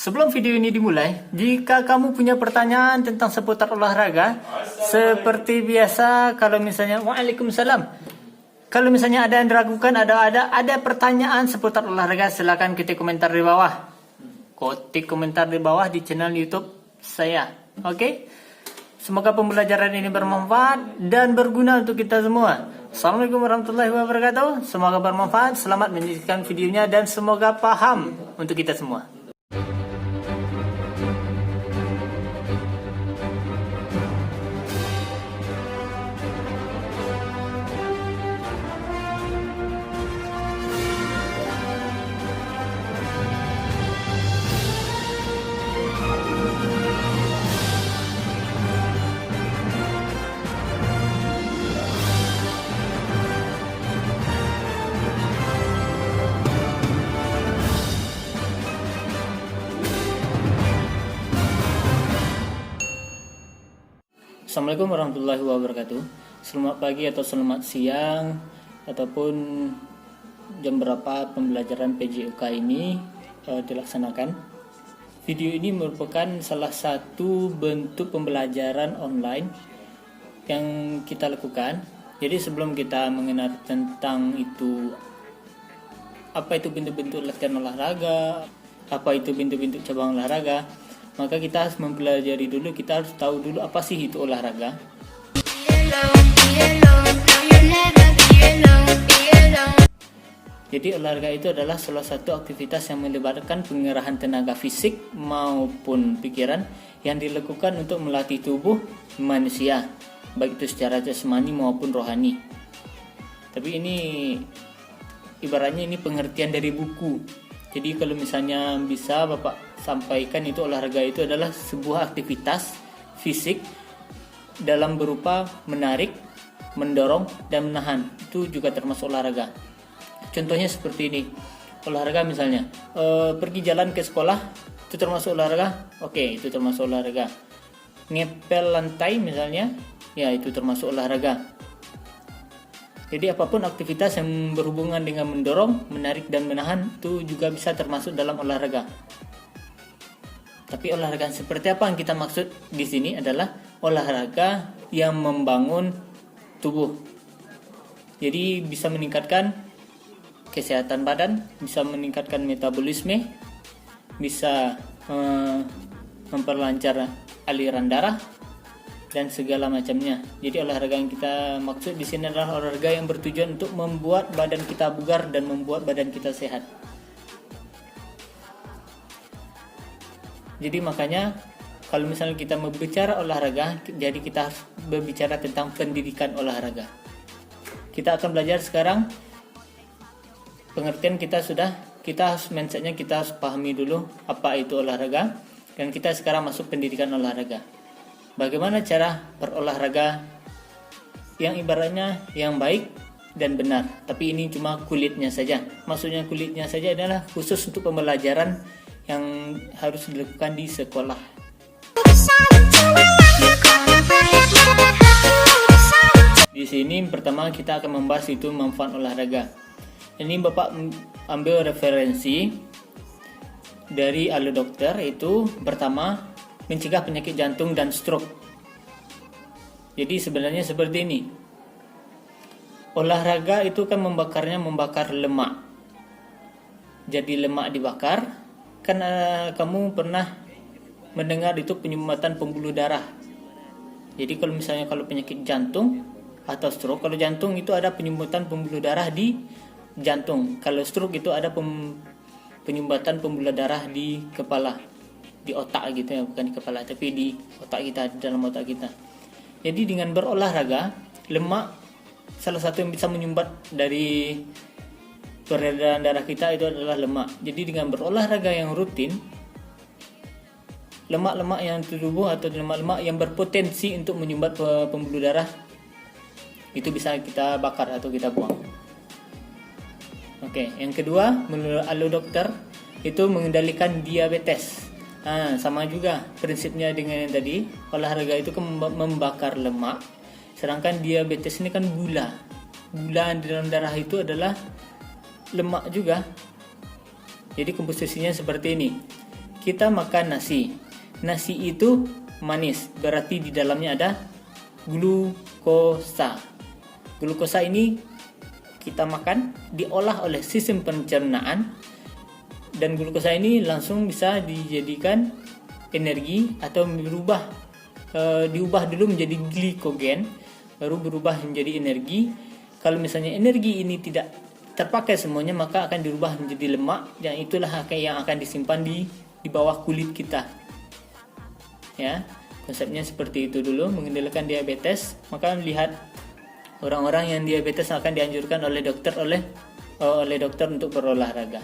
Sebelum video ini dimulai, jika kamu punya pertanyaan tentang seputar olahraga, seperti biasa, kalau misalnya Waalaikumsalam. Kalau misalnya ada yang diragukan, ada pertanyaan seputar olahraga, silakan ketik komentar di bawah. Ketik komentar di bawah di channel YouTube saya. Oke? Semoga pembelajaran ini bermanfaat dan berguna untuk kita semua. Assalamualaikum warahmatullahi wabarakatuh. Semoga bermanfaat. Selamat menyaksikan videonya dan semoga paham untuk kita semua. Assalamualaikum warahmatullahi wabarakatuh. Selamat pagi atau selamat siang ataupun jam berapa pembelajaran PJOK ini dilaksanakan. Video ini merupakan salah satu bentuk pembelajaran online yang kita lakukan. Jadi sebelum kita mengenal tentang itu, apa itu bentuk-bentuk latihan olahraga, apa itu bentuk-bentuk cabang olahraga, maka kita harus mempelajari dulu, kita harus tahu dulu apa sih itu olahraga. Jadi olahraga itu adalah salah satu aktivitas yang melibatkan pengerahan tenaga fisik maupun pikiran yang dilakukan untuk melatih tubuh manusia, baik itu secara jasmani maupun rohani. Tapi ini ibaratnya ini pengertian dari buku. Jadi kalau misalnya bisa Bapak sampaikan, itu olahraga itu adalah sebuah aktivitas fisik dalam berupa menarik, mendorong, dan menahan. Itu juga termasuk olahraga. Contohnya seperti ini. Olahraga misalnya pergi jalan ke sekolah, itu termasuk olahraga? Oke, itu termasuk olahraga. Ngepel lantai misalnya, ya itu termasuk olahraga. Jadi apapun aktivitas yang berhubungan dengan mendorong, menarik, dan menahan itu juga bisa termasuk dalam olahraga. Tapi olahraga seperti apa yang kita maksud di sini adalah olahraga yang membangun tubuh. Jadi bisa meningkatkan kesehatan badan, bisa meningkatkan metabolisme, bisa memperlancar aliran darah, dan segala macamnya. Jadi olahraga yang kita maksud di sini adalah olahraga yang bertujuan untuk membuat badan kita bugar dan membuat badan kita sehat. Jadi makanya kalau misalnya kita berbicara olahraga, jadi kita harus berbicara tentang pendidikan olahraga. Kita akan belajar sekarang pengertian kita harus mindsetnya kita harus pahami dulu apa itu olahraga, dan kita sekarang masuk pendidikan olahraga. Bagaimana cara berolahraga yang ibaratnya yang baik dan benar. Tapi ini cuma kulitnya saja. Maksudnya kulitnya saja adalah khusus untuk pembelajaran yang harus dilakukan di sekolah. Di sini pertama kita akan membahas itu manfaat olahraga. Ini Bapak ambil referensi dari Allo Dokter, itu pertama mencegah penyakit jantung dan stroke. Jadi sebenarnya seperti ini. Olahraga itu kan membakar lemak. Jadi lemak dibakar. Kan kamu pernah mendengar itu penyumbatan pembuluh darah. Jadi kalau misalnya kalau penyakit jantung atau stroke, kalau jantung itu ada penyumbatan pembuluh darah di jantung. Kalau stroke itu ada penyumbatan pembuluh darah di kepala. Di otak gitu ya, bukan di kepala, tapi di otak kita, di dalam otak kita. Jadi dengan berolahraga, lemak salah satu yang bisa menyumbat dari peredaran darah kita itu adalah lemak. Jadi dengan berolahraga yang rutin, lemak-lemak yang tubuh atau lemak-lemak yang berpotensi untuk menyumbat pembuluh darah itu bisa kita bakar atau kita buang. Oke, yang kedua, menurut Allo Dokter itu mengendalikan diabetes. Sama juga prinsipnya dengan yang tadi. Olahraga itu membakar lemak, sedangkan diabetes ini kan gula di dalam darah itu adalah lemak juga. Jadi komposisinya seperti ini. kita makan nasi. Nasi itu manis, berarti di dalamnya ada glukosa. Glukosa ini kita makan, diolah oleh sistem pencernaan, dan glukosa ini langsung bisa dijadikan energi atau diubah dulu menjadi glikogen, baru berubah menjadi energi. Kalau misalnya energi ini tidak terpakai semuanya, maka akan dirubah menjadi lemak, dan itulah yang akan disimpan di bawah kulit kita. Ya, konsepnya seperti itu dulu mengendalikan diabetes. Maka melihat orang-orang yang diabetes akan dianjurkan oleh dokter untuk berolahraga.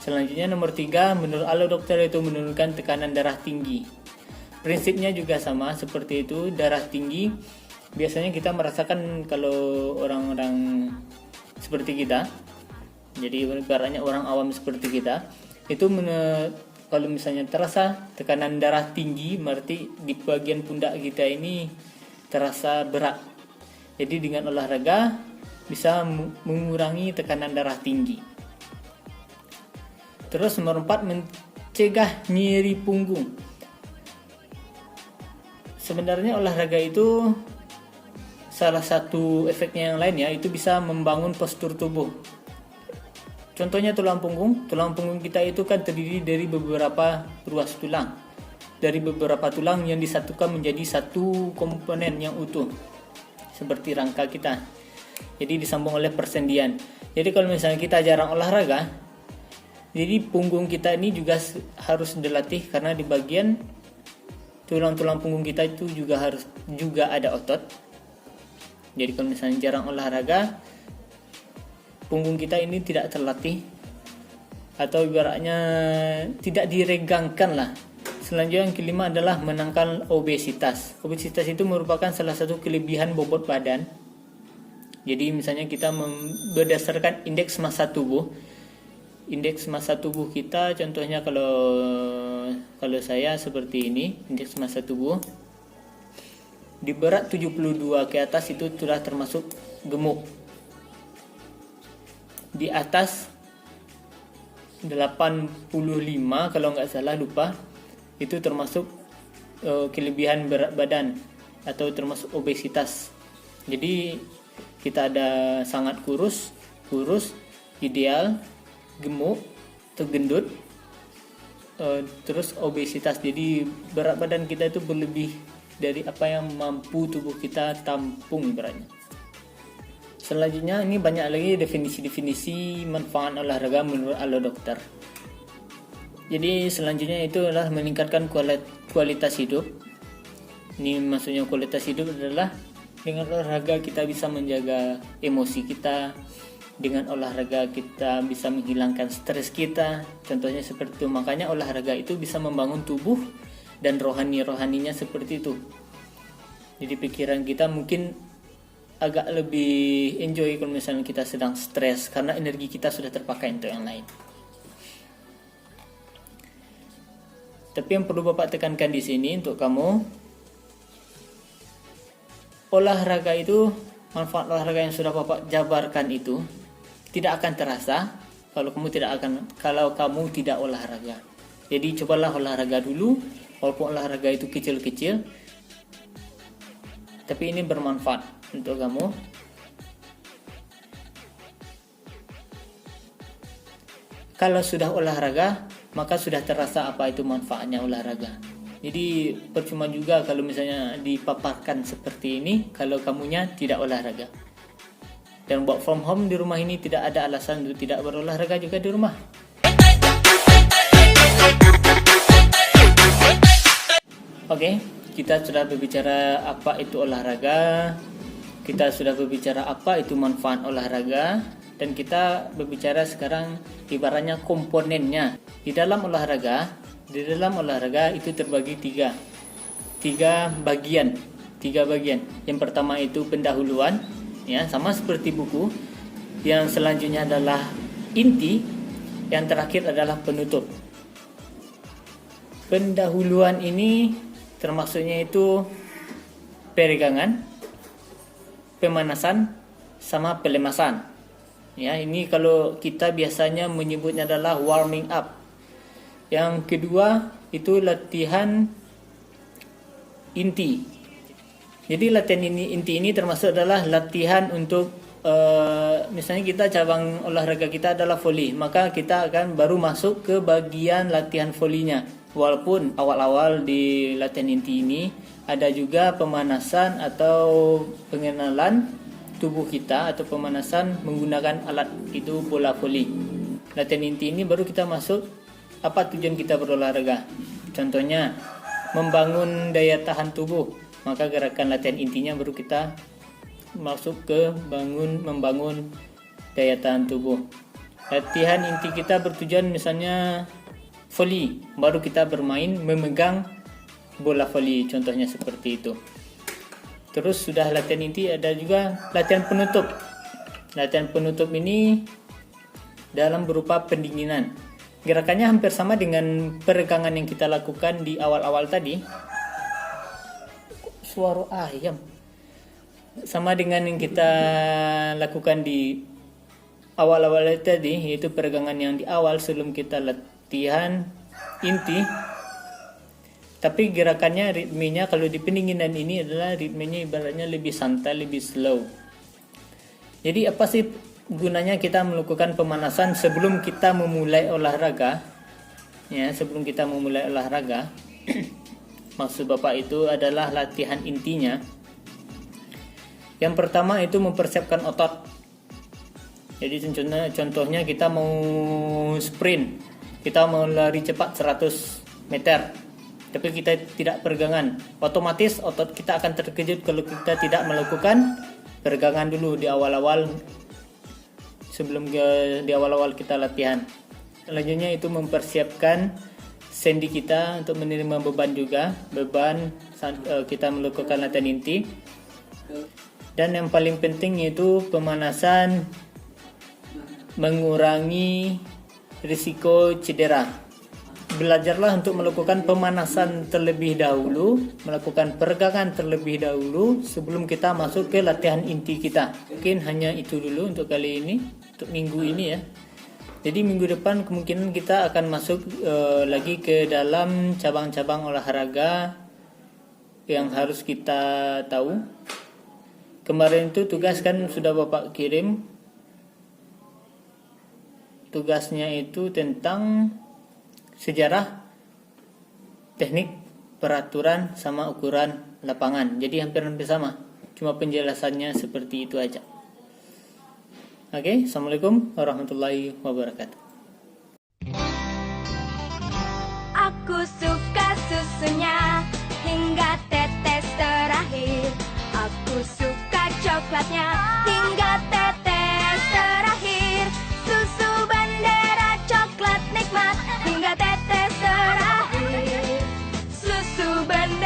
Selanjutnya nomor 3, menurut dokter itu menurunkan tekanan darah tinggi. Prinsipnya juga sama seperti itu. Darah tinggi biasanya kita merasakan kalau orang-orang seperti kita, jadi ibaratnya orang awam seperti kita, itu kalau misalnya terasa tekanan darah tinggi, berarti di bagian pundak kita ini terasa berat. Jadi dengan olahraga bisa mengurangi tekanan darah tinggi. Terus nomor 4, mencegah nyeri punggung. Sebenarnya olahraga itu salah satu efeknya yang lain, itu bisa membangun postur tubuh. Contohnya tulang punggung kita itu kan terdiri dari beberapa ruas tulang, dari beberapa tulang yang disatukan menjadi satu komponen yang utuh, seperti rangka kita. Jadi disambung oleh persendian. Jadi kalau misalnya kita jarang olahraga, jadi punggung kita ini juga harus dilatih, karena di bagian tulang-tulang punggung kita itu juga ada otot. Jadi kalau misalnya jarang olahraga, punggung kita ini tidak terlatih, atau ibaratnya tidak diregangkan lah. Selanjutnya yang kelima adalah menangkal obesitas. Obesitas itu merupakan salah satu kelebihan bobot badan. Jadi misalnya kita berdasarkan indeks massa tubuh. Indeks massa tubuh kita, contohnya kalau saya seperti ini, indeks massa tubuh di berat 72 ke atas itu sudah termasuk gemuk. Di atas 85 kalau nggak salah, lupa, itu termasuk kelebihan berat badan atau termasuk obesitas. Jadi kita ada sangat kurus, ideal, gemuk, tergendut, terus obesitas. Jadi berat badan kita itu berlebih dari apa yang mampu tubuh kita tampung ibaratnya. Selanjutnya ini banyak lagi definisi-definisi manfaat olahraga menurut dokter. Jadi selanjutnya itu adalah meningkatkan kualitas hidup. Ini maksudnya kualitas hidup adalah dengan olahraga kita bisa menjaga emosi kita, dengan olahraga kita bisa menghilangkan stres kita, contohnya seperti itu. Makanya olahraga itu bisa membangun tubuh dan rohaninya seperti itu. Jadi pikiran kita mungkin agak lebih enjoy kalau misalnya kita sedang stres, karena energi kita sudah terpakai untuk yang lain. Tapi yang perlu Bapak tekankan di sini untuk kamu, olahraga itu, manfaat olahraga yang sudah Bapak jabarkan itu tidak akan terasa kalau kamu tidak olahraga. Jadi cobalah olahraga dulu, walaupun olahraga itu kecil-kecil, tapi ini bermanfaat untuk kamu. Kalau sudah olahraga, maka sudah terasa apa itu manfaatnya olahraga. Jadi percuma juga kalau misalnya dipaparkan seperti ini kalau kamunya tidak olahraga. Dan work from home di rumah ini tidak ada alasan untuk tidak berolahraga juga di rumah. Oke, kita sudah berbicara apa itu olahraga, kita sudah berbicara apa itu manfaat olahraga, dan kita berbicara sekarang ibaratnya komponennya. Di dalam olahraga itu terbagi tiga bagian. Yang pertama itu pendahuluan, ya, sama seperti buku. Yang selanjutnya adalah inti, yang terakhir adalah penutup. Pendahuluan ini termasuknya itu peregangan, pemanasan, sama pelemasan. Ya, ini kalau kita biasanya menyebutnya adalah warming up. Yang kedua itu latihan inti. Jadi latihan inti ini termasuk adalah latihan untuk misalnya kita cabang olahraga kita adalah voli, maka kita akan baru masuk ke bagian latihan volinya. Walaupun awal-awal di latihan inti ini ada juga pemanasan atau pengenalan tubuh kita atau pemanasan menggunakan alat itu bola voli. Latihan inti ini baru kita masuk apa tujuan kita berolahraga. Contohnya membangun daya tahan tubuh, maka gerakan latihan intinya baru kita masuk ke membangun daya tahan tubuh. Latihan inti kita bertujuan misalnya voli, baru kita bermain memegang bola voli, contohnya seperti itu. Terus sudah latihan inti, ada juga latihan penutup. Latihan penutup ini dalam berupa pendinginan. Gerakannya hampir sama dengan peregangan yang kita lakukan di awal-awal tadi. Suara ayam. Sama dengan yang kita lakukan di awal-awal tadi, yaitu peregangan yang di awal sebelum kita latihan inti. Tapi gerakannya, ritmenya kalau di pendinginan ini adalah ritmenya ibaratnya lebih santai, lebih slow. Jadi apa sih gunanya kita melakukan pemanasan sebelum kita memulai olahraga? Ya, sebelum kita memulai olahraga, maksud Bapak itu adalah latihan intinya. Yang pertama itu mempersiapkan otot. Jadi contohnya kita mau sprint, kita mau lari cepat 100 meter, tapi kita tidak peregangan. Otomatis otot kita akan terkejut kalau kita tidak melakukan peregangan dulu di awal-awal sebelum di awal-awal kita latihan. Selanjutnya itu mempersiapkan sendi kita untuk menerima beban juga, beban saat kita melakukan latihan inti. Dan yang paling penting yaitu pemanasan mengurangi risiko cedera. Belajarlah untuk melakukan pemanasan terlebih dahulu, melakukan peregangan terlebih dahulu sebelum kita masuk ke latihan inti kita. Mungkin hanya itu dulu untuk kali ini, untuk minggu ini ya. Jadi minggu depan kemungkinan kita akan masuk lagi ke dalam cabang-cabang olahraga yang harus kita tahu. Kemarin itu tugas kan sudah Bapak kirim. Tugasnya itu tentang sejarah, teknik, peraturan, sama ukuran lapangan. Jadi hampir-hampir sama. Cuma penjelasannya seperti itu aja. Oke, Assalamualaikum warahmatullahi wabarakatuh. Aku suka susunya hingga tetes terakhir. Aku suka coklatnya hingga tetes terakhir. Susu Bendera coklat nikmat hingga tetes terakhir. Susu Bendera